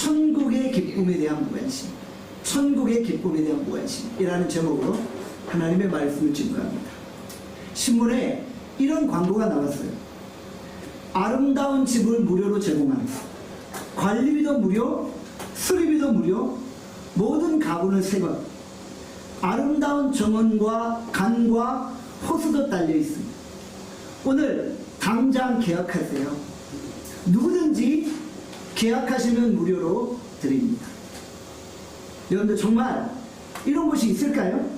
천국의 기쁨에 대한 무관심, 천국의 기쁨에 대한 무관심이라는 제목으로 하나님의 말씀을 증거합니다. 신문에 이런 광고가 나왔어요. 아름다운 집을 무료로 제공하는, 관리비도 무료, 수리비도 무료, 모든 가구는 새것, 아름다운 정원과 간과 호수도 딸려 있습니다. 오늘 당장 계약하세요. 누구든지 계약하시면 무료로 드립니다. 여러분들 정말 이런 곳이 있을까요?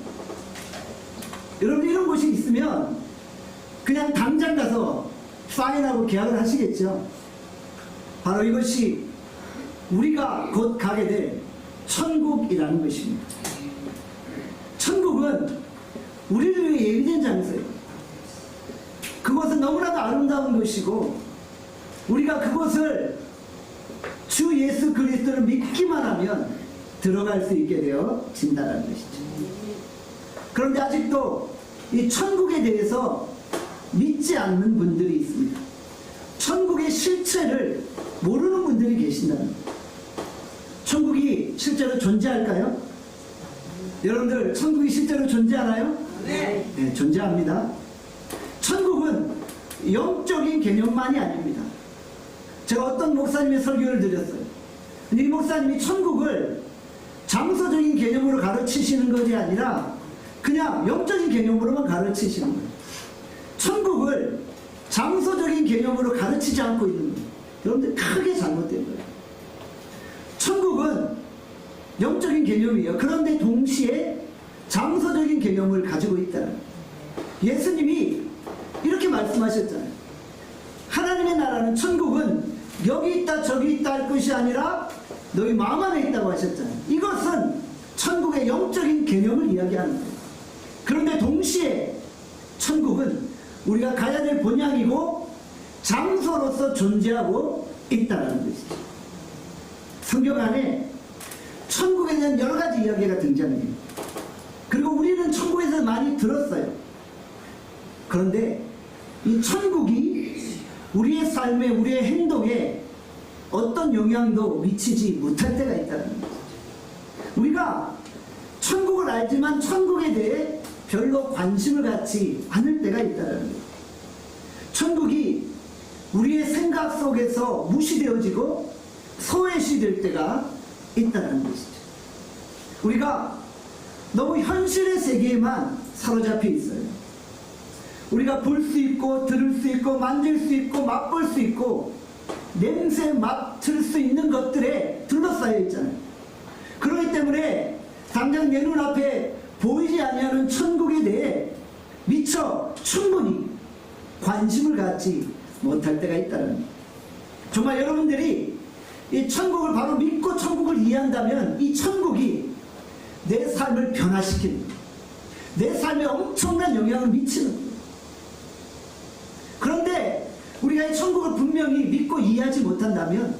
여러분 이런 곳이 있으면 그냥 당장 가서 사인하고 계약을 하시겠죠. 바로 이것이 우리가 곧 가게 될 천국이라는 것입니다. 천국은 우리를 위해 예비된 장소예요. 그것은 너무나도 아름다운 것이고 우리가 그곳을 주 예수 그리스도를 믿기만 하면 들어갈 수 있게 되어진다는 것이죠. 그런데 아직도 이 천국에 대해서 믿지 않는 분들이 있습니다. 천국의 실체를 모르는 분들이 계신다는 거예요. 천국이 실제로 존재할까요? 여러분들 천국이 실제로 존재하나요? 네. 네, 존재합니다. 천국은 영적인 개념만이 아닙니다. 제가 어떤 목사님의 설교를 드렸어요. 이 목사님이 천국을 장소적인 개념으로 가르치시는 것이 아니라 그냥 영적인 개념으로만 가르치시는 거예요. 천국을 장소적인 개념으로 가르치지 않고 있는 거예요. 여러분들 크게 잘못된 거예요. 천국은 영적인 개념이에요. 그런데 동시에 장소적인 개념을 가지고 있다는 거예요. 예수님이 이렇게 말씀하셨잖아요. 하나님의 나라는, 천국은 여기 있다 저기 있다 할 것이 아니라 너희 마음 안에 있다고 하셨잖아요. 이것은 천국의 영적인 개념을 이야기하는 거예요. 그런데 동시에 천국은 우리가 가야 될 본향이고 장소로서 존재하고 있다는 것이죠. 성경 안에 천국에 대한 여러 가지 이야기가 등장해요. 그리고 우리는 천국에서 많이 들었어요. 그런데 이 천국이 우리의 삶에, 우리의 행동에 어떤 영향도 미치지 못할 때가 있다는 거죠. 우리가 천국을 알지만 천국에 대해 별로 관심을 갖지 않을 때가 있다는 거예요. 천국이 우리의 생각 속에서 무시되어지고 소외시될 때가 있다는 것이죠. 우리가 너무 현실의 세계에만 사로잡혀 있어요. 우리가 볼 수 있고 들을 수 있고 만질 수 있고 맛볼 수 있고 냄새 맡을 수 있는 것들에 둘러싸여 있잖아요. 그렇기 때문에 당장 내 눈앞에 보이지 아니하는 천국에 대해 미처 충분히 관심을 갖지 못할 때가 있다는 거예요. 정말 여러분들이 이 천국을 바로 믿고 천국을 이해한다면 이 천국이 내 삶을 변화시키는 거예요. 내 삶에 엄청난 영향을 미치는 거예요. 그런데 우리가 이 천국을 분명히 믿고 이해하지 못한다면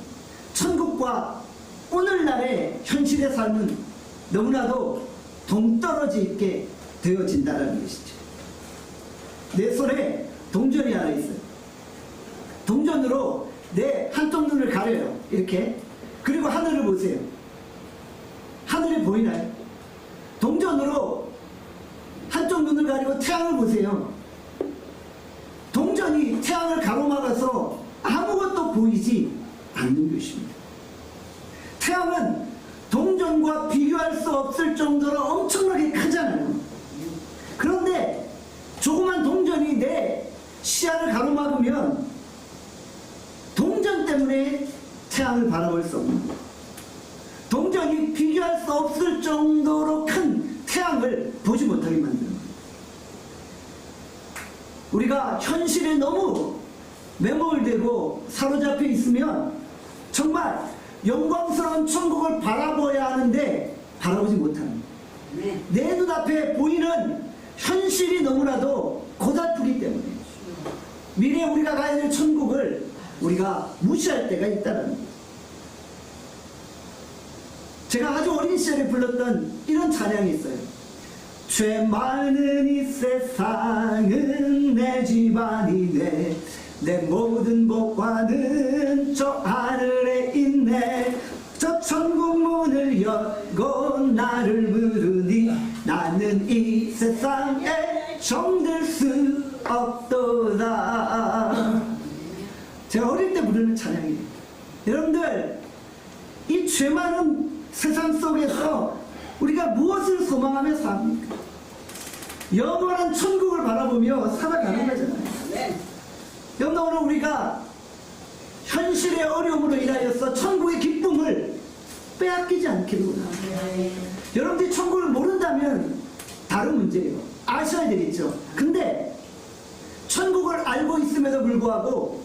천국과 오늘날의 현실의 삶은 너무나도 동떨어져 있게 되어진다는 것이죠. 내 손에 동전이 하나 있어요. 동전으로 내 한쪽 눈을 가려요. 이렇게. 그리고 하늘을 보세요. 하늘이 보이나요? 동전으로 한쪽 눈을 가리고 태양을 보세요. 동전이 태양을 가로막아서 아무것도 보이지 않는 것입니다. 태양은 동전과 비교할 수 없을 정도로 엄청나게 크잖아요. 그런데 조그만 동전이 내 시야를 가로막으면 동전 때문에 태양을 바라볼 수 없는 거예요. 동전이 비교할 수 없을 정도로 큰 태양을 보지 못하게 만드는 거예요. 우리가 현실에 너무 매몰되고 사로잡혀 있으면 정말 영광스러운 천국을 바라봐야 하는데 바라보지 못하는 거예요. 내 눈앞에 보이는 현실이 너무나도 고달프기 때문에 미래에 우리가 가야 될 천국을 우리가 무시할 때가 있다는 거예요. 제가 아주 어린 시절에 불렀던 이런 찬양이 있어요. 죄 많은 이 세상은 내 집안이네, 내 모든 복과는 저 하늘에 있네, 저 누구려고 나를 부르니 나는 이 세상에 정들 수 없도다. 제가 어릴 때 부르는 찬양이에요. 여러분들, 이 죄 많은 세상 속에서 우리가 무엇을 소망하며 삽니까? 영원한 천국을 바라보며 살아가는 거잖아요. 여러분, 오늘 우리가 현실의 어려움으로 인하여서 천국의 기쁨을 빼앗기지 않기를 원합니다. 여러분들이 천국을 모른다면 다른 문제예요. 아셔야 되겠죠. 근데 천국을 알고 있음에도 불구하고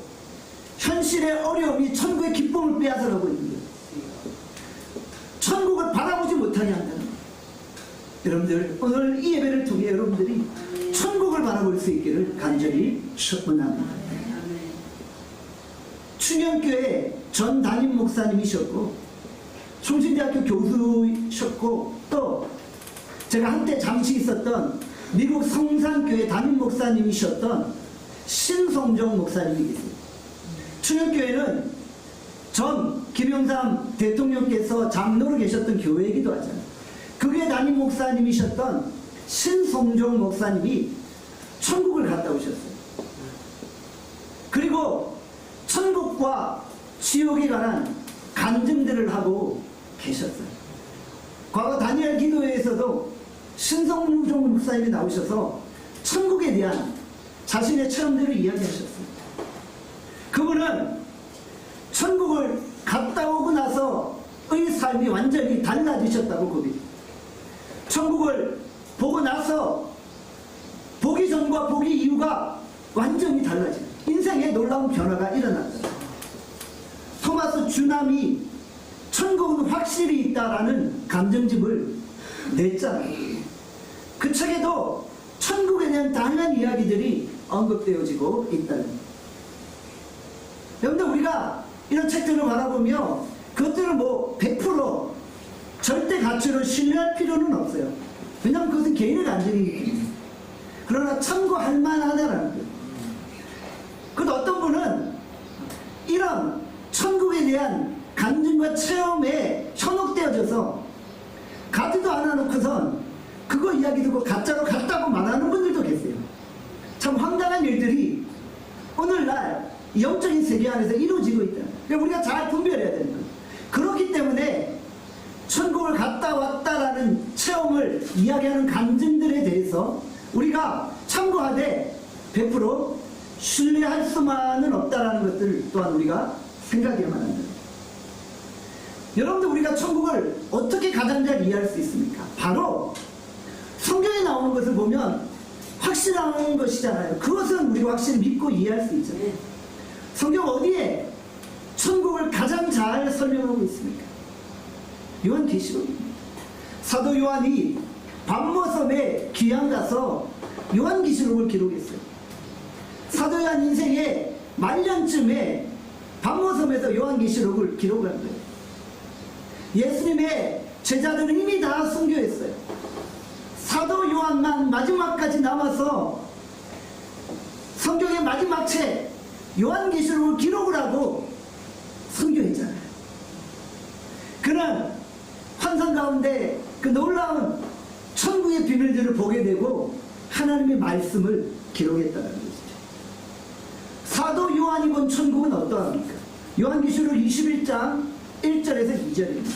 현실의 어려움이 천국의 기쁨을 빼앗아가고 있는 거예요. 천국을 바라보지 못하게 한다는 거예요. 여러분들, 오늘 이 예배를 통해 여러분들이 천국을 바라볼 수 있기를 간절히 축원합니다. 충영교회 전 담임 목사님이셨고 총신대학교 교수셨고 또 제가 한때 잠시 있었던 미국 성산교회 담임 목사님이셨던 신성종 목사님이 계세요. 충영교회는 전 김영삼 대통령께서 장로로 계셨던 교회이기도 하잖아요. 그게 담임 목사님이셨던 신성종 목사님이 천국을 갔다 오셨어요. 그리고 천국과 지옥에 관한 간증들을 하고 계셨어요. 과거 다니엘 기도회에서도 신성종 목사님이 나오셔서 천국에 대한 자신의 체험들을 이야기하셨어요. 그분은 천국을 갔다 오고 나서의 삶이 완전히 달라지셨다고 고백해요. 천국을 보고 나서 보기 전과 보기 이후가 완전히 달라져요. 인생에 놀라운 변화가 일어났다. 토마스 주남이 천국은 확실히 있다라는 감정집을 냈잖아요. 그 책에도 천국에 대한 다양한 이야기들이 언급되어지고 있다는 거예요. 여러분들, 우리가 이런 책들을 바라보며 그것들을 100% 절대 가치로 신뢰할 필요는 없어요. 왜냐하면 그것은 개인의 감정이기 때문에. 그러나 참고할 만하다라는 거예요. 그 어떤 분은 이런 천국에 대한 감정과 체험에 현혹되어져서 가지도 않아놓고선 그거 이야기 듣고 가짜로 같다고 말하는 분들도 계세요. 참 황당한 일들이 오늘날 영적인 세계 안에서 이루어지고 있다. 그러니까 우리가 잘 분별해야 되는 거예요. 그렇기 때문에 천국을 갔다 왔다라는 체험을 이야기하는 감정들에 대해서 우리가 참고하되 100% 신뢰할 수만은 없다라는 것들을 또한 우리가 생각해야만 한다. 여러분들, 우리가 천국을 어떻게 가장 잘 이해할 수 있습니까? 바로 성경에 나오는 것을 보면 확실한 것이잖아요. 그것은 우리가 확실히 믿고 이해할 수 있잖아요. 성경 어디에 천국을 가장 잘 설명하고 있습니까? 요한계시록입니다. 사도 요한이 반모섬에 귀양 가서 요한계시록을 기록했어요. 사도 요한 인생의 말년쯤에 반모섬에서 요한계시록을 기록한 거예요. 예수님의 제자들은 이미 다 순교했어요. 사도 요한만 마지막까지 남아서 성경의 마지막 책 요한계시록을 기록을 하고 순교했잖아요. 그는 환상 가운데 그 놀라운 천국의 비밀들을 보게 되고 하나님의 말씀을 기록했다는 것이죠. 사도 요한이 본 천국은 어떠합니까? 요한계시록 21장 1절에서 2절입니다.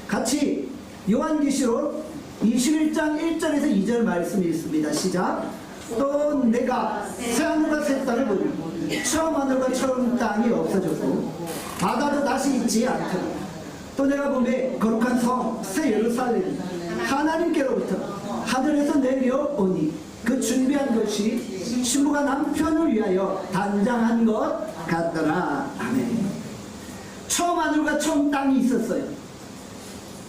같이 요한계시록 21장 1절에서 2절 말씀이 있습니다. 시작. 또 내가 새하늘과 새 땅을 보니 처음 하늘과 처음 땅이 없어졌고 바다도 다시 있지 않더라. 또 내가 보매 거룩한 성 새 예루살렘 하나님께로부터 하늘에서 내려오니 그 준비한 것이 신부가 남편을 위하여 단장한 것 같더라. 아멘. 처음 하늘과 처음 땅이 있었어요.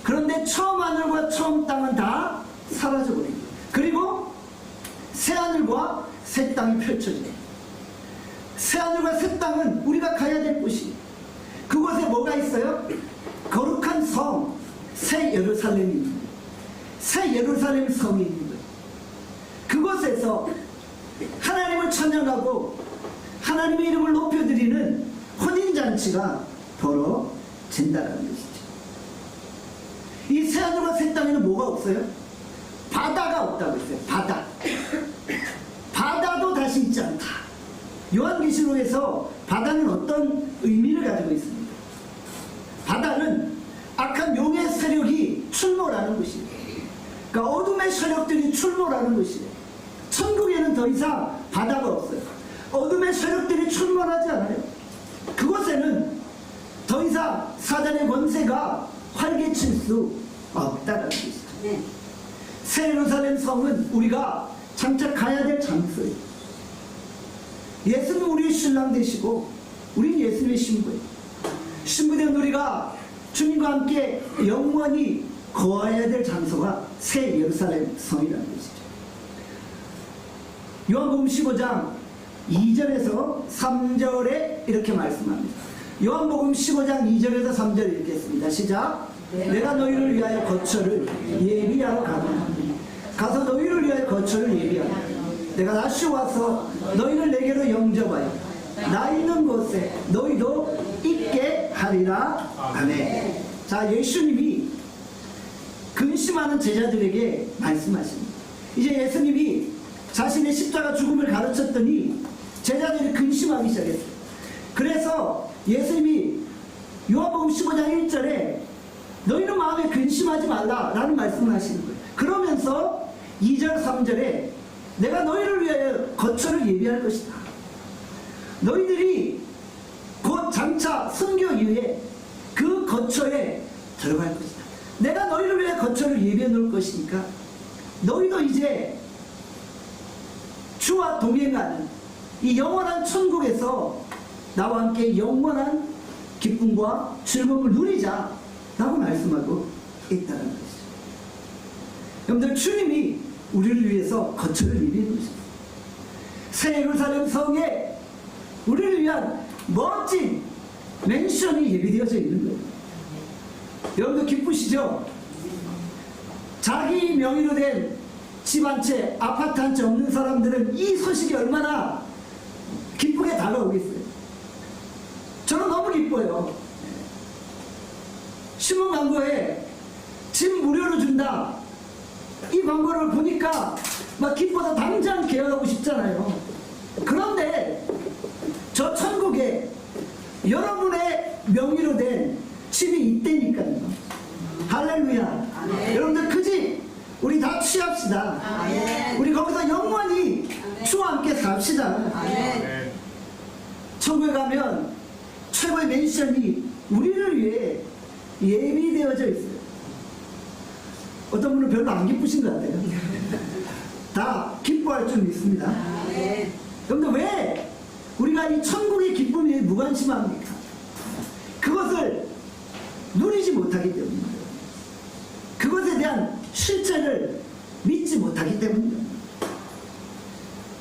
그런데 처음 하늘과 처음 땅은 다 사라져버립니다. 그리고 새하늘과 새 땅이 펼쳐져요. 새하늘과 새 땅은 우리가 가야 될 곳이, 그곳에 뭐가 있어요? 거룩한 성 새 예루살렘입니다. 새 예루살렘 성이 있는 거예요. 그곳에서 하나님을 찬양하고 하나님의 이름을 높여드리는 혼인잔치가 벌어진다는 것이죠. 이 새하늘과 새 땅에는 뭐가 없어요? 바다가 없다고 했어요. 바다. 바다도 다시 있지 않다. 요한계시록에서 바다는 어떤 의미를 가지고 있습니다. 바다는 악한 용의 세력이 출몰하는 곳이에요. 그러니까 어둠의 세력들이 출몰하는 곳이에요. 천국에는 더 이상 바다가 없어요. 어둠의 세력들이 출몰하지 않아요. 그곳에는 더 이상 사단의 권세가 활개칠 수 없다는 것이죠. 네. 새 예루살렘 성은 우리가 장차 가야 될 장소예요. 예수님 우리의 신랑 되시고 우리는 예수님의 신부예요. 신부된 우리가 주님과 함께 영원히 거해야 될 장소가 새 예루살렘 성이라는 것이죠. 요한복음 15장 2절에서 3절에 이렇게 말씀합니다. 요한복음 15장 2절에서 3절 읽겠습니다. 시작. 내가 너희를 위하여 거처를 예비하러 가노라. 가서 너희를 위하여 거처를 예비하라. 내가 다시 와서 너희를 내게로 영접하여 나 있는 곳에 너희도 있게 하리라. 아멘. 자, 예수님이 근심하는 제자들에게 말씀하십니다. 이제 예수님이 자신의 십자가 죽음을 가르쳤더니 제자들이 근심하기 시작했어요. 그래서 예수님이 요한복음 15장 1절에 너희는 마음에 근심하지 말라라는 말씀을 하시는 거예요. 그러면서 2절 3절에 내가 너희를 위하여 거처를 예비할 것이다. 너희들이 곧 장차 선교 이후에 그 거처에 들어갈 것이다. 내가 너희를 위해 거처를 예비해 놓을 것이니까 너희도 이제 주와 동행하는 이 영원한 천국에서 나와 함께 영원한 기쁨과 즐거움을 누리자 라고 말씀하고 있다는 것이죠. 여러분들, 주님이 우리를 위해서 거처를 예비해 놓으셨어요. 새 예루살렘 성에 우리를 위한 멋진 맨션이 예비되어져 있는 거예요. 여러분들 기쁘시죠? 자기 명의로 된 집 한 채, 아파트 한 채 없는 사람들은 이 소식이 얼마나 기쁘게 다가오겠어요. 저는 너무 기뻐요. 신문 광고에 집 무료로 준다, 이 광고를 보니까 막 기뻐서 당장 계약하고 싶잖아요. 그런데 저 천국에 여러분의 명의로 된 집이 있다니까요. 할렐루야. 아멘. 여러분들 그 집 우리 다 취합시다. 아멘. 우리 거기서 영원히 주와 함께 삽시다. 아멘. 천국에 가면 최고의 맨션이 우리를 위해 예비되어져 있어요. 어떤 분은 별로 안 기쁘신 것 같아요. 다 기뻐할 줄 믿습니다. 아멘. 그런데 왜 우리가 이 천국의 기쁨에 무관심합니까? 그것을 누리지 못하기 때문입니다. 그것에 대한 실체를 믿지 못하기 때문입니다.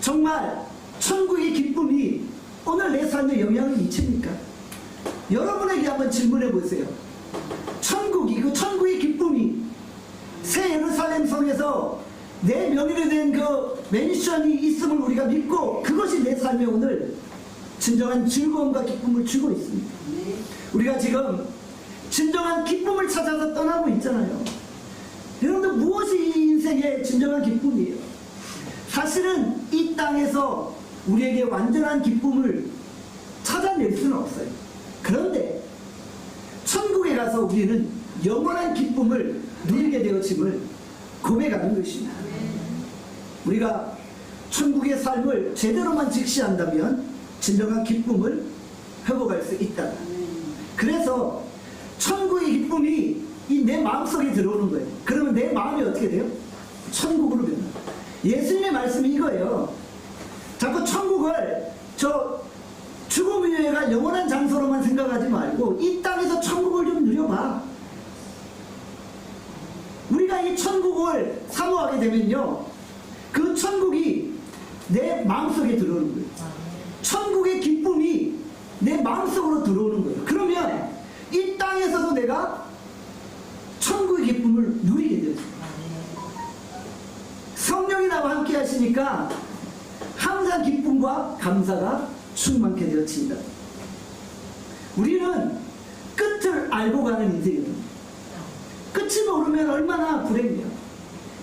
정말 천국의 기쁨이 오늘 내 삶에 영향을 미칩니까? 여러분에게 한번 질문해 보세요. 그 천국의 기쁨이 새 예루살렘 성에서 내 명의로 된 그 맨션이 있음을 우리가 믿고 그것이 내 삶에 오늘 진정한 즐거움과 기쁨을 주고 있습니다. 우리가 지금 진정한 기쁨을 찾아서 떠나고 있잖아요. 여러분들, 무엇이 이 인생의 진정한 기쁨이에요? 사실은 이 땅에서 우리에게 완전한 기쁨을 찾아낼 수는 없어요. 그런데 천국에 가서 우리는 영원한 기쁨을 누리게 되어짐을 고백하는 것입니다. 우리가 천국의 삶을 제대로만 직시한다면 진정한 기쁨을 회복할 수 있다. 그래서 천국의 기쁨이 이 내 마음속에 들어오는 거예요. 그러면 내 마음이 어떻게 돼요? 천국으로 변해요. 예수님의 말씀이 이거예요. 자꾸 천국을 저 죽음 이후에가 영원한 장소로만 생각하지 말고 이 땅에서 천국을 좀 누려봐. 우리가 이 천국을 사모하게 되면요, 그 천국이 내 마음속에 들어오는 거예요. 천국의 기쁨이 내 마음속으로 들어오는 거예요. 그러면 이 땅에서도 내가 천국의 기쁨을 누리게 되죠. 성령이 나와 함께 하시니까 항상 기쁨과 감사가 충만케 되어진다. 우리는 끝을 알고 가는 인생입니다. 끝이 모르는 얼마나 불행해요.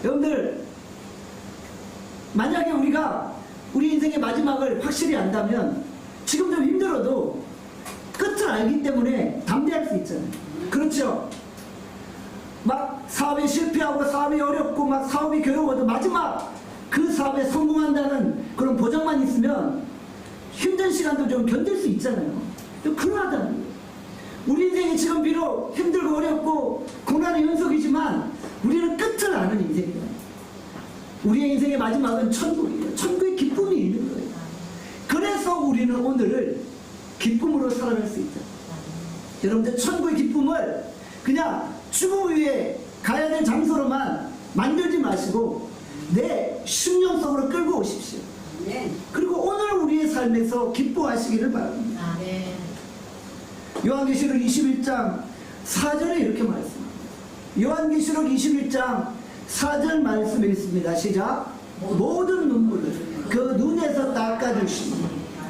여러분들, 만약에 우리가 우리 인생의 마지막을 확실히 안다면 지금 좀 힘들어도 끝을 알기 때문에 담대할 수 있잖아요. 그렇죠? 막 사업에 실패하고 사업이 어렵고 막 사업이 괴로워도 마지막 그 사업에 성공한다는 그런 보장만 있으면 힘든 시간도 좀 견딜 수 있잖아요. 그러하다는 거예요. 우리 인생이 지금 비록 힘들고 어렵고 고난의 연속이지만 우리는 끝을 아는 인생이에요. 우리의 인생의 마지막은 천국이에요. 천국의 기쁨이 있는 거예요. 그래서 우리는 오늘을 기쁨으로 살아갈 수 있다. 여러분들, 천국의 기쁨을 그냥 죽음 위에 가야 될 장소로만 만들지 마시고 내 심령 속으로 끌고 오십시오. 그리고 오늘 우리의 삶에서 기뻐하시기를 바랍니다. 요한계시록 21장 4절에 이렇게 말씀합니다. 요한계시록 21장 4절 말씀에 있습니다. 시작. 모든 눈물을 그 눈에서 닦아주시니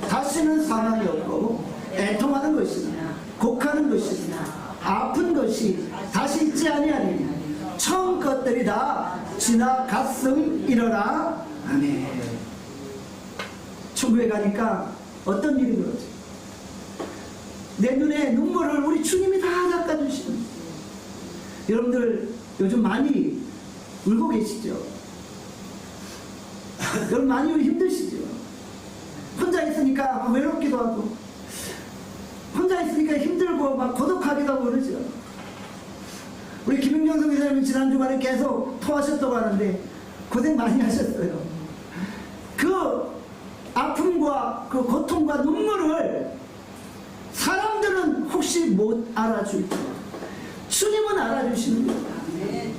다시는 사망이 없고 애통하는 것이나 곡하는 것이나 아픈 것이 다시 있지 아니하리니 처음 것들이 다 지나갔음이러라. 아멘. 천국에 가니까 어떤 일이 그러죠? 내 눈에 눈물을 우리 주님이 다 닦아주시는 거예요. 여러분들 요즘 많이 울고 계시죠? 여러분 많이 힘드시죠? 혼자 있으니까 외롭기도 하고 혼자 있으니까 힘들고 막 고독하기도 하고 그러죠. 우리 김윤경 선교사님은 지난 주말에 계속 토하셨다고 하는데 고생 많이 하셨어요. 그 아픔과 그 고통과 눈물을 사람들은 혹시 못 알아줄까? 주님은 알아주시는 거예요.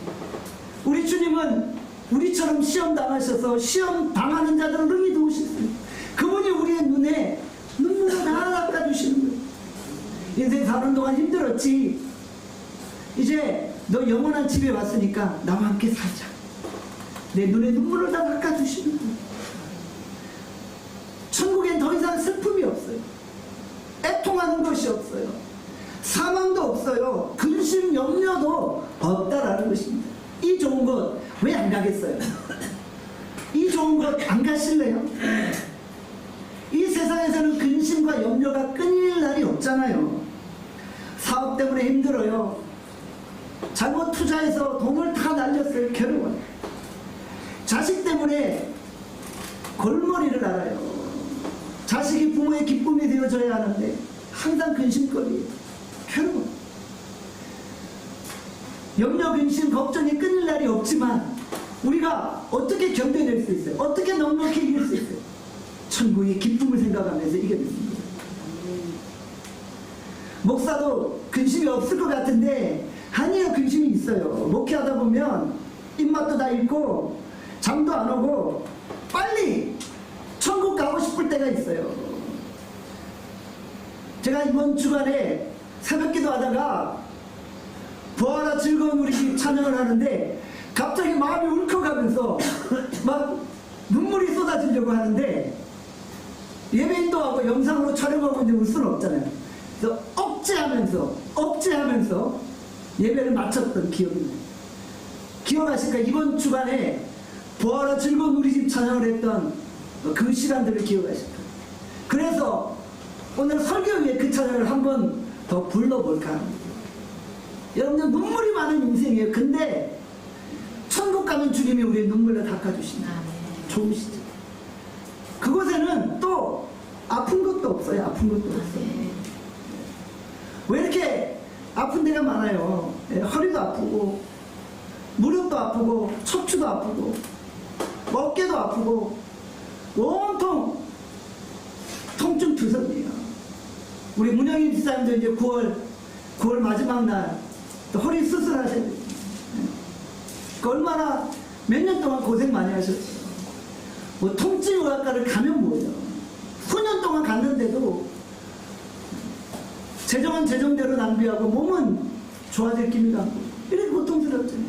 우리 주님은 우리처럼 시험 당하셔서 시험 당하는 자들을 능히 도우셨어요. 그분이 우리의 눈에 눈물을 다 닦아주시는 거예요. 인생 사는 동안 힘들었지. 이제 너 영원한 집에 왔으니까 나와 함께 살자. 내 눈에 눈물을 다 닦아주시는 거예요. 천국엔 더 이상 슬픔이 없어요. 애통하는 것이 없어요. 사망도 없어요. 근심, 염려도 없다라는 것입니다. 이 좋은 것 왜 안 가겠어요? 이 좋은 것 안 가실래요? 이 세상에서는 근심과 염려가 끊일 날이 없잖아요. 사업 때문에 힘들어요. 잘못 투자해서 돈을 다 날렸어요. 괴로워요. 자식 때문에 골머리를 앓아요. 자식이 부모의 기쁨이 되어줘야 하는데 항상 근심거리예요. 괴로워요. 염려, 근심, 걱정이 끊일 날이 없지만 우리가 어떻게 견뎌낼 수 있어요? 어떻게 넉넉히 이길 수 있어요? 천국의 기쁨을 생각하면서 이겨냈습니다. 목사도 근심이 없을 것 같은데 아니에요. 근심이 있어요. 목회하다 보면 입맛도 다 잃고 잠도 안 오고 빨리 천국 가고 싶을 때가 있어요. 제가 이번 주간에 새벽기도 하다가 부활아 즐거운 우리 집 찬양을 하는데 갑자기 마음이 울컥하면서 막 눈물이 쏟아지려고 하는데 예배인도 하고 영상으로 촬영하고 있는데 울 수는 없잖아요. 그래서 억제하면서 예배를 마쳤던 기억이 나요. 기억하실까? 이번 주간에 부활아 즐거운 우리 집 찬양을 했던 그 시간들을 기억하실까? 그래서 오늘 설교 위에 그 찬양을 한 번 더 불러볼까 합니다. 여러분들 눈물이 많은 인생이에요. 근데 천국 가면 주님이 우리의 눈물을 닦아주신다. 좋으시죠? 그곳에는 또 아픈 것도 없어요. 아픈 것도 없어요. 왜 이렇게 아픈 데가 많아요? 허리도 아프고 무릎도 아프고 척추도 아프고 어깨도 아프고 온통 통증 투성이에요. 우리 문영인 집사님도 이제 9월 마지막 날 또 허리 수술하셔야 돼요. 얼마나 몇 년 동안 고생 많이 하셨어요. 뭐 통증의학과를 가면 뭐예요? 수년 동안 갔는데도 재정은 재정대로 낭비하고 몸은 좋아질 기미가 않고 이렇게 고통스럽잖아요.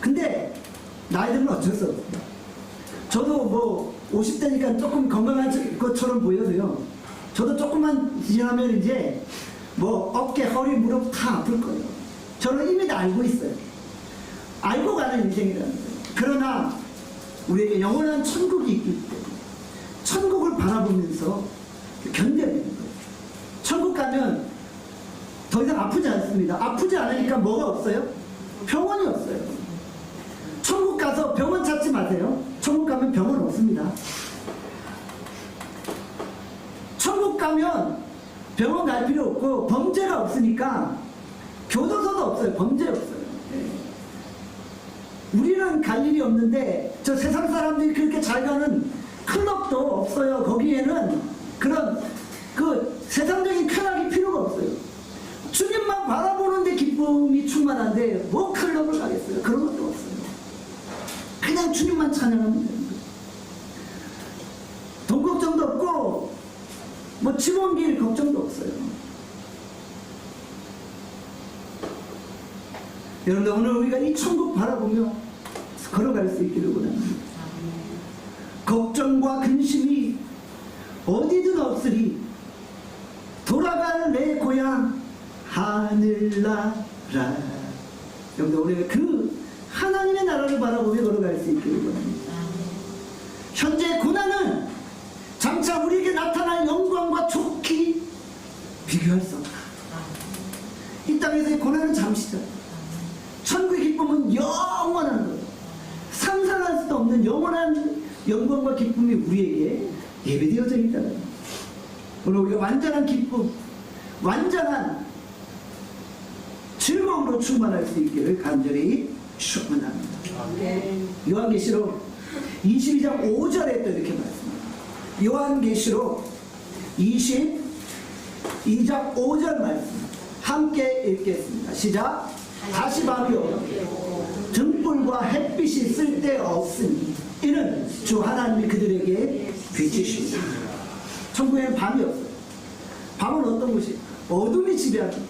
근데 나이 들면 어쩔 수 없어요. 저도 뭐 50대니까 조금 건강한 것처럼 보여도요. 저도 조금만 지나면 이제 뭐 어깨, 허리, 무릎 다 아플 거예요. 저는 이미 다 알고 있어요. 알고 가는 인생이라는 거예요. 그러나 우리에게 영원한 천국이 있기 때문에 천국을 바라보면서 견뎌야 되는 거예요. 천국 가면 더 이상 아프지 않습니다. 아프지 않으니까 뭐가 없어요? 병원이 없어요. 천국 가서 병원 찾지 마세요. 천국 가면 병원 없습니다. 천국 가면 병원 갈 필요 없고 범죄가 없으니까 교도소도 없어요. 범죄 없어요. 우리는 갈 일이 없는데 저 세상 사람들이 그렇게 잘 가는 클럽도 없어요. 거기에는 그런 그 세상적인 쾌락이 필요가 없어요. 주님만 바라보는데 기쁨이 충만한데 뭐 클럽을 가겠어요. 그런 것도 없어요. 그냥 주님만 찬양하면 되는 거예요. 돈 걱정도 없고 뭐 집 옮길 걱정도 없어요. 여러분들 오늘 우리가 이 천국 바라보며 걸어갈 수 있기를 원합니다. 걱정과 근심이 어디든 없으리 돌아갈 내 고향 하늘나라. 여러분들 우리가 그 하나님의 나라를 바라보며 걸어갈 수 있기를 원합니다. 현재 고난은 장차 우리에게 나타날 영광과 좋기 비교할 수 없다. 이 땅에서의 고난은 잠시다. 천국의 기쁨은 영원한 거예요. 상상할 수도 없는 영원한 영광과 기쁨이 우리에게 예배되어져 있다는 거예요. 오늘 우리가 완전한 기쁨, 완전한 즐거움으로 충만할 수 있기를 간절히 축원합니다. 요한계시록 22장 5절에 또 이렇게 말씀합니다. 요한계시록 22장 5절 말씀 함께 읽겠습니다. 시작. 다시 밤이 오고 등불과 햇빛이 쓸데없으니 이는 주 하나님이 그들에게 빛이십니다. 천국에는 밤이 없어요. 밤은 어떤 곳이? 어둠이 지배합니다.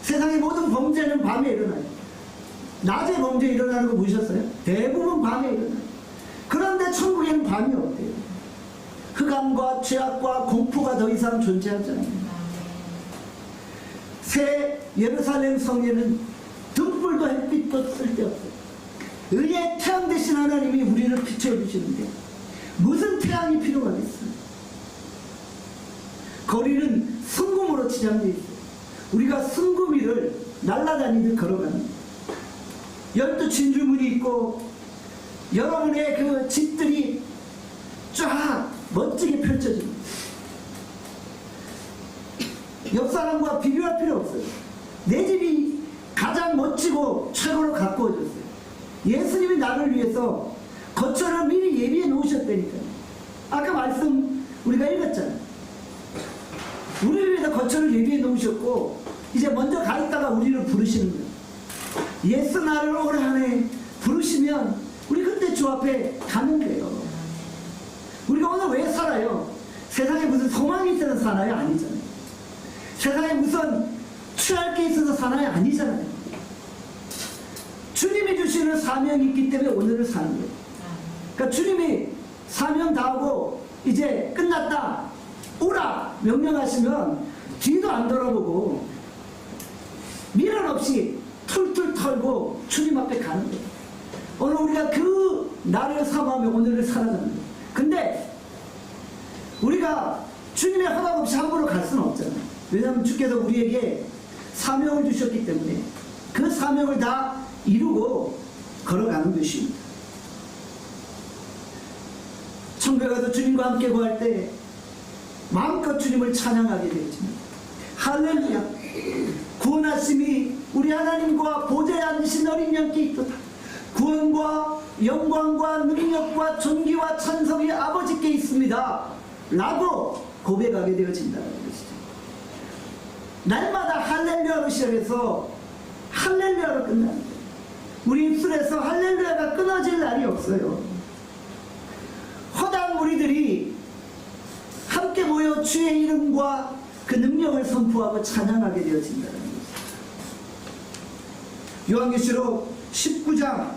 세상의 모든 범죄는 밤에 일어나요. 낮에 범죄 일어나는 거 보셨어요? 대부분 밤에 일어나요. 그런데 천국에는 밤이 없대요. 흑암과 죄악과 공포가 더 이상 존재하지 않아요. 새 예루살렘 성에는 등불도 햇빛도 쓸데없어요. 의의 태양 되신 하나님이 우리를 비춰주시는데 무슨 태양이 필요하겠어요? 거리는 순금으로 치장되어 있어요. 우리가 순금 위를 날아다니듯 걸어가는 12진주문이 있고 여러분의 그 집들이 쫙 멋지게 펼쳐집니다. 옆 사람과 비교할 필요 없어요. 내 집이 가장 멋지고 최고로 가꾸어졌어요. 예수님이 나를 위해서 거처를 미리 예비해 놓으셨다니까요. 아까 말씀 우리가 읽었잖아요. 우리를 위해서 거처를 예비해 놓으셨고 이제 먼저 가 있다가 우리를 부르시는 거예요. 예수 나를 올 한 해 부르시면 우리 그때 주 앞에 가면 돼요. 우리가 오늘 왜 살아요? 세상에 무슨 소망이 있어서 사나요? 아니잖아요. 세상에 무슨 취할 게 있어서 사나요? 아니잖아요. 주님이 주시는 사명이 있기 때문에 오늘을 사는 거예요. 그러니까 주님이 사명 다하고 이제 끝났다 오라 명령하시면 뒤도 안 돌아보고 미련 없이 툴툴 털고 주님 앞에 가는 거예요. 오늘 우리가 그 날을 사모하며 오늘을 살아가는 거예요. 근데 우리가 주님의 허락 없이 함부로 갈 수는 없잖아요. 왜냐하면 주께서 우리에게 사명을 주셨기 때문에 그 사명을 다 이루고 걸어가는 것입니다. 천국에 가서 주님과 함께 구할 때 마음껏 주님을 찬양하게 되지만 할렐루야 구원하심이 우리 하나님과 보좌에 앉으신 어린 양께 있도다. 구원과 영광과 능력과 존귀와 찬성이 아버지께 있습니다 라고 고백하게 되어진다는 것이죠. 날마다 할렐루야로 시작해서 할렐루야로 끝나는 거예요. 우리 입술에서 할렐루야가 끊어질 날이 없어요. 허다한 우리들이 함께 모여 주의 이름과 그 능력을 선포하고 찬양하게 되어진다는 것이죠. 요한계시록 19장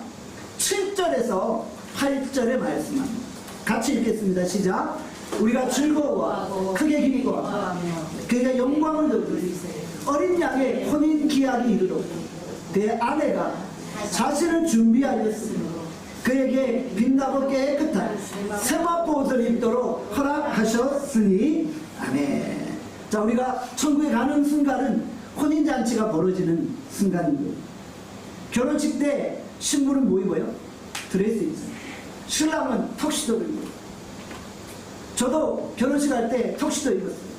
7절에서 8절의 말씀합니다. 같이 읽겠습니다. 시작. 우리가 즐거워하고 크게 기뻐하며 그에게 영광을 돌리리 어린 양의 혼인 기한이 이르렀고 그의 아내가 자신을 준비하였으므로 그에게 빛나고 깨끗한 세마포 옷을 입도록 허락하셨으니 아멘. 자, 우리가 천국에 가는 순간은 혼인잔치가 벌어지는 순간입니다. 결혼식 때 신부는 뭐 입어요? 드레스 입어요. 신랑은 턱시도를 입어요. 저도 결혼식 할 때 턱시도 입었어요.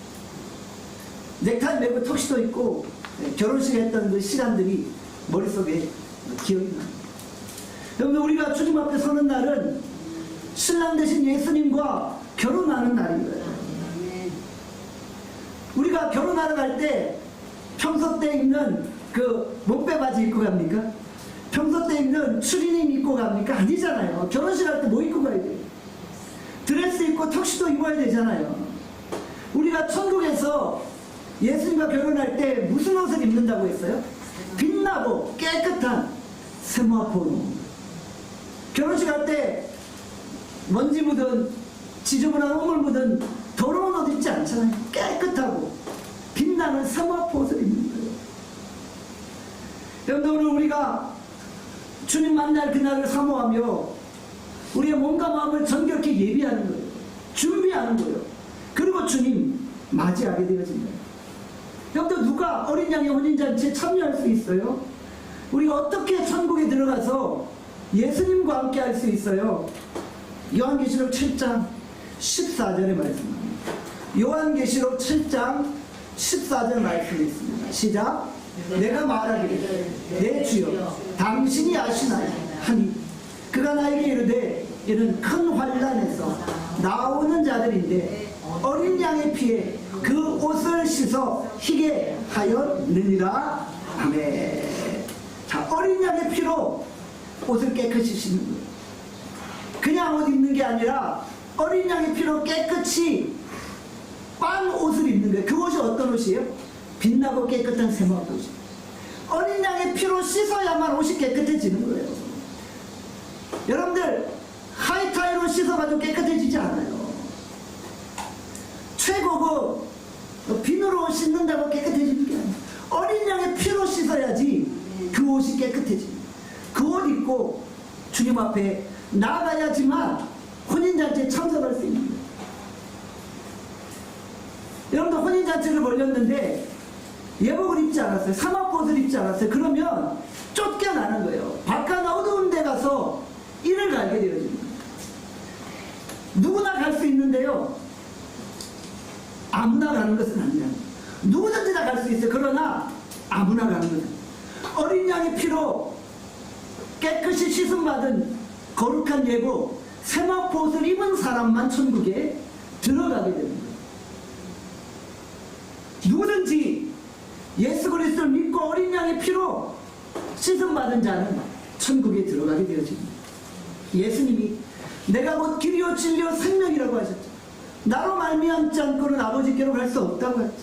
넥타이 메고 턱시도 입고 결혼식 했던 그 시간들이 머릿속에 기억이 납니다. 여러분, 우리가 주님 앞에 서는 날은 신랑 되신 예수님과 결혼하는 날인 거예요. 우리가 결혼하러 갈 때 평소 때 입는 그 목배 바지 입고 갑니까? 평소 때 입는 추리닝 입고 갑니까? 아니잖아요. 결혼식 할 때 뭐 입고 가야 돼요? 드레스 입고 턱시도 입어야 되잖아요. 우리가 천국에서 예수님과 결혼할 때 무슨 옷을 입는다고 했어요? 빛나고 깨끗한 세마포 옷. 결혼식 할 때 먼지 묻은 지저분한 오물 묻은 더러운 옷 입지 않잖아요. 깨끗하고 빛나는 세마포 옷을 입는 거예요. 여러분, 오늘 우리가 주님 만날 그날을 사모하며 우리의 몸과 마음을 정결케 예비하는 거예요. 준비하는 거예요. 그리고 주님 맞이하게 되어진다. 여러분들, 누가 어린 양의 혼인잔치에 참여할 수 있어요? 우리가 어떻게 천국에 들어가서 예수님과 함께 할 수 있어요? 요한계시록 7장 14절의 말씀입니다. 요한계시록 7장 14절 말씀이 있습니다. 시작. 내가 말하기를 내 주여 당신이 아시나요? 하니 그가 나에게 이르되 이는 큰 환난에서 나오는 자들인데 어린 양의 피에 그 옷을 씻어 희게 하였느니라. 아멘. 자, 어린 양의 피로 옷을 깨끗이 씻는 거예요. 그냥 옷 입는 게 아니라 어린 양의 피로 깨끗이 빤 옷을 입는 거예요. 그 옷이 어떤 옷이에요? 빛나고 깨끗한 세마포 옷이에요. 어린 양의 피로 씻어야만 옷이 깨끗해지는 거예요. 여러분들, 하이타이로 씻어가지고 깨끗해지지 않아요. 최고 비누로 씻는다고 깨끗해지는 게 아니에요. 어린 양의 피로 씻어야지 그 옷이 깨끗해집니다. 그 옷 입고 주님 앞에 나가야지만 혼인잔치에 참석할 수 있는 거예요. 여러분들, 혼인잔치를 벌였는데 예복을 입지 않았어요. 사막옷을 입지 않았어요. 그러면 쫓겨나는 거예요. 바깥 어두운 데 가서 일을 갈게 되어집니다. 누구나 갈 수 있는데요, 아무나 가는 것은 아니야. 누구든지 다 갈 수 있어요. 그러나 아무나 가는 것은, 어린 양의 피로 깨끗이 씻음받은 거룩한 예복 세마포 옷을 입은 사람만 천국에 들어가게 됩니다. 누구든지 예수 그리스도를 믿고 어린 양의 피로 씻음받은 자는 천국에 들어가게 되어집니다. 예수님이 내가 곧 길이요 진리요 생명이라고 하셨죠. 나로 말미암지 않고는 아버지께로 갈 수 없다고 했죠.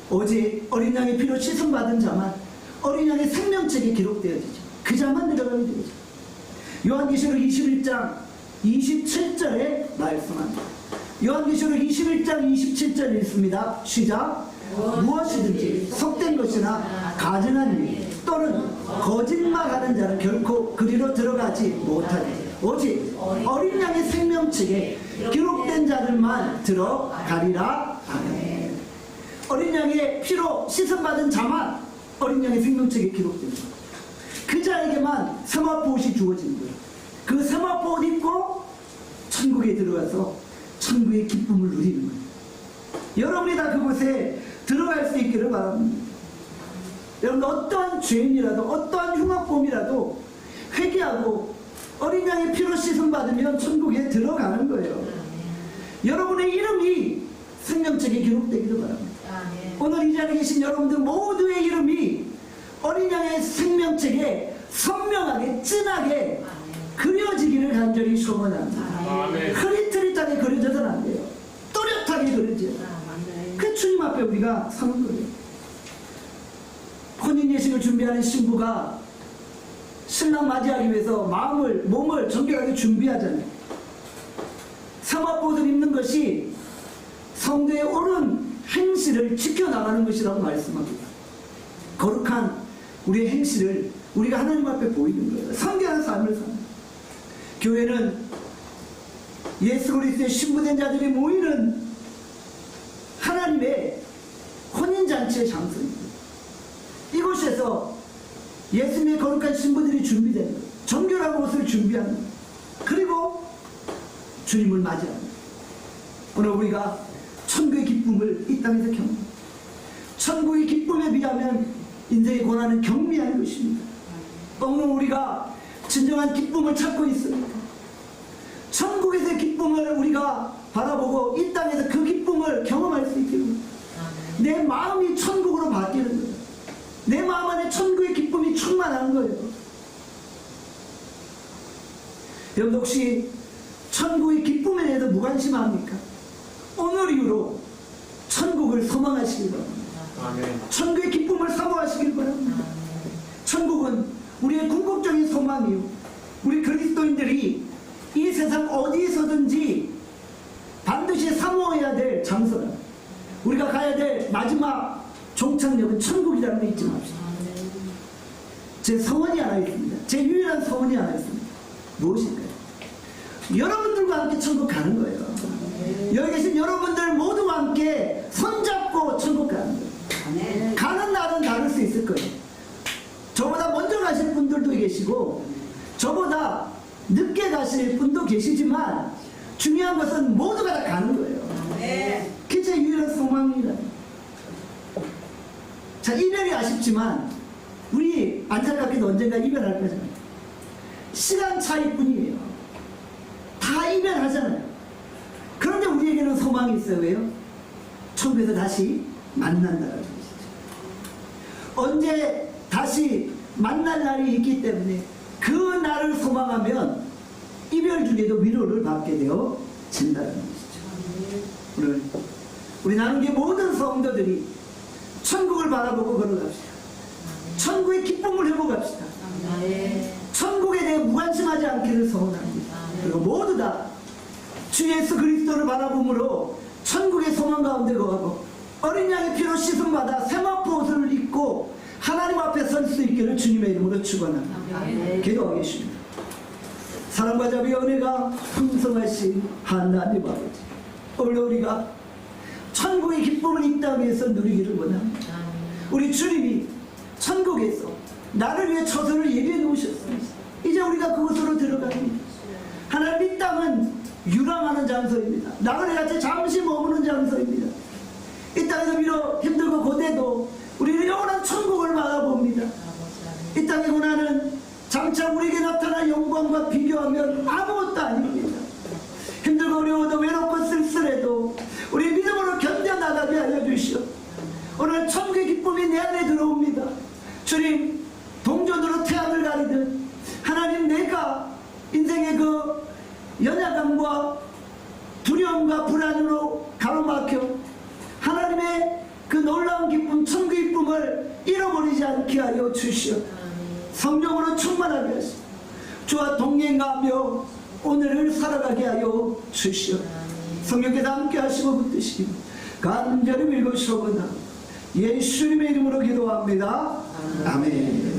오직 어린 양의 피로 씻음받은 자만 어린 양의 생명책에 기록되어지죠. 그 자만 들어가게 되죠. 요한계시록 21장 27절에 말씀합니다. 요한계시록 21장 27절 읽습니다. 시작. 무엇이든지 속된 것이나 가증한 일 또는 거짓말하는 자는 결코 그리로 들어가지 못하니 오직 어린 양의 생명책에 기록된 자들만 들어가리라. 아멘. 어린 양의 피로 씻음받은 자만 어린 양의 생명책에 기록됩니다. 그 자에게만 세마포 옷이 주어지는 거예요. 그 세마포 옷 입고 천국에 들어가서 천국의 기쁨을 누리는 거예요. 여러분이 다 그곳에 들어갈 수 있기를 바랍니다. 여러분, 어떠한 죄인이라도 어떠한 흉악범이라도 회개하고 어린 양의 피로 씻음 받으면 천국에 들어가는 거예요. 여러분의 이름이 생명책에 기록되기를 바랍니다. 오늘 이 자리에 계신 여러분들 모두의 이름이 어린 양의 생명책에 선명하게 진하게 그려지기를 간절히 소원합니다. 흐릿흐릿하게 그려져서는 안 돼요. 또렷하게 그려져요. 그 주님 앞에 우리가 서는 거예요. 혼인 예식을 준비하는 신부가 신랑 맞이하기 위해서 마음을, 몸을 정결하게 준비하잖아요. 세마포 옷을 입는 것이 성도의 옳은 행실을 지켜나가는 것이라고 말씀합니다. 거룩한 우리의 행실을 우리가 하나님 앞에 보이는 거예요. 성결한 삶을 사는 거예요. 교회는 예수 그리스도의 신부된 자들이 모이는 하나님의 혼인잔치의 장소입니다. 이곳에서 예수님의 거룩한 신부들이 준비되는 거예요. 정결한 옷을 준비하는 거예요. 그리고 주님을 맞이하는 거예요. 오늘 우리가 천국의 기쁨을 이 땅에서 경험합니다. 천국의 기쁨에 비하면 인생의 고난은 경미한 것입니다. 오늘 우리가 진정한 기쁨을 찾고 있습니다. 천국에서의 기쁨을 우리가 바라보고 이 땅에서 그 기쁨을 경험할 수 있게 됩니다. 내 마음이 천국으로 바뀌는 거예요. 내 마음 안에 천국의 기쁨이 충만한 거예요. 여러분 혹시 천국의 기쁨에 대해서 무관심합니까? 오늘 이후로 천국을 소망하시길 바랍니다. 아멘. 천국의 기쁨을 사모하시길 바랍니다. 천국은 우리의 궁극적인 소망이요, 우리 그리스도인들이 이 세상 어디에서든지 반드시 사모해야 될 장소라, 우리가 가야 될 마지막 종착역은 천국이라는 거 잊지 맙시다. 제 소원이 하나 있습니다. 제 유일한 소원이 하나 있습니다. 무엇일까요? 여러분들과 함께 천국 가는 거예요. 여기 계신 여러분들 모두와 함께 손잡고 천국 가는 거예요. 가는 날은 다를 수 있을 거예요. 저보다 먼저 가실 분들도 계시고 저보다 늦게 가실 분도 계시지만 중요한 것은 모두가 다 가는 거예요. 그게 제 유일한 소망입니다. 자, 이별이 아쉽지만 우리 안타깝게도 언젠가 이별할 거잖아요. 시간 차이뿐이에요. 다 이별하잖아요. 그런데 우리에게는 소망이 있어요. 왜요? 천국에서 다시 만난다는 것이죠. 언제 다시 만날 날이 있기 때문에 그 날을 소망하면 이별 중에도 위로를 받게 되어진다는 것이죠. 오늘 우리 나누게 모든 성도들이 천국을 바라보고 걸어갑시다. 천국의 기쁨을 회복합시다. 천국에 대해 무관심하지 않기를 소원합니다. 그리고 모두 다 주 예수 그리스도를 바라봄으로 천국의 소망 가운데 거하고 어린 양의 피로 씻음 받아 세마포 옷을 입고 하나님 앞에 설 수 있기를 주님의 이름으로 축원합니다. 기도하겠습니다. 사랑과 자비의 은혜가 풍성하신 하나님 아버지, 오늘 우리가 천국의 기쁨을 이 땅에서 누리기를 원합니다. 우리 주님이 천국에서 나를 위해 처소를 예비해 놓으셨습니다. 이제 우리가 그곳으로 들어갑니다. 하나님, 이 땅은 유랑하는 장소입니다. 나그네 같이 잠시 머무는 장소입니다. 이 땅에서 비록 힘들고 고대도 우리는 영원한 천국을 바라봅니다. 이 땅의 고난은 장차 우리에게 나타난 영광과 비교하면 아무것도 아닙니다. 힘들고 어려워도 외롭고 쓸쓸해도 우리 믿음으로 견뎌나가게 하여 주시오. 오늘 천국의 기쁨이 내 안에 들어옵니다. 주님, 동전으로 태양을 가리듯 하나님, 내가 인생의 그 연약함과 두려움과 불안으로 가로막혀 하나님의 그 놀라운 기쁨, 천국의 기쁨을 잃어버리지 않게 하여 주시오. 성령으로 충만하게 하시오. 주와 동행하며 오늘을 살아가게 하여 주시오. 성령께서 함께 하시고 붙드시고 간절히 밀고 시오거나 예수님의 이름으로 기도합니다. 아멘.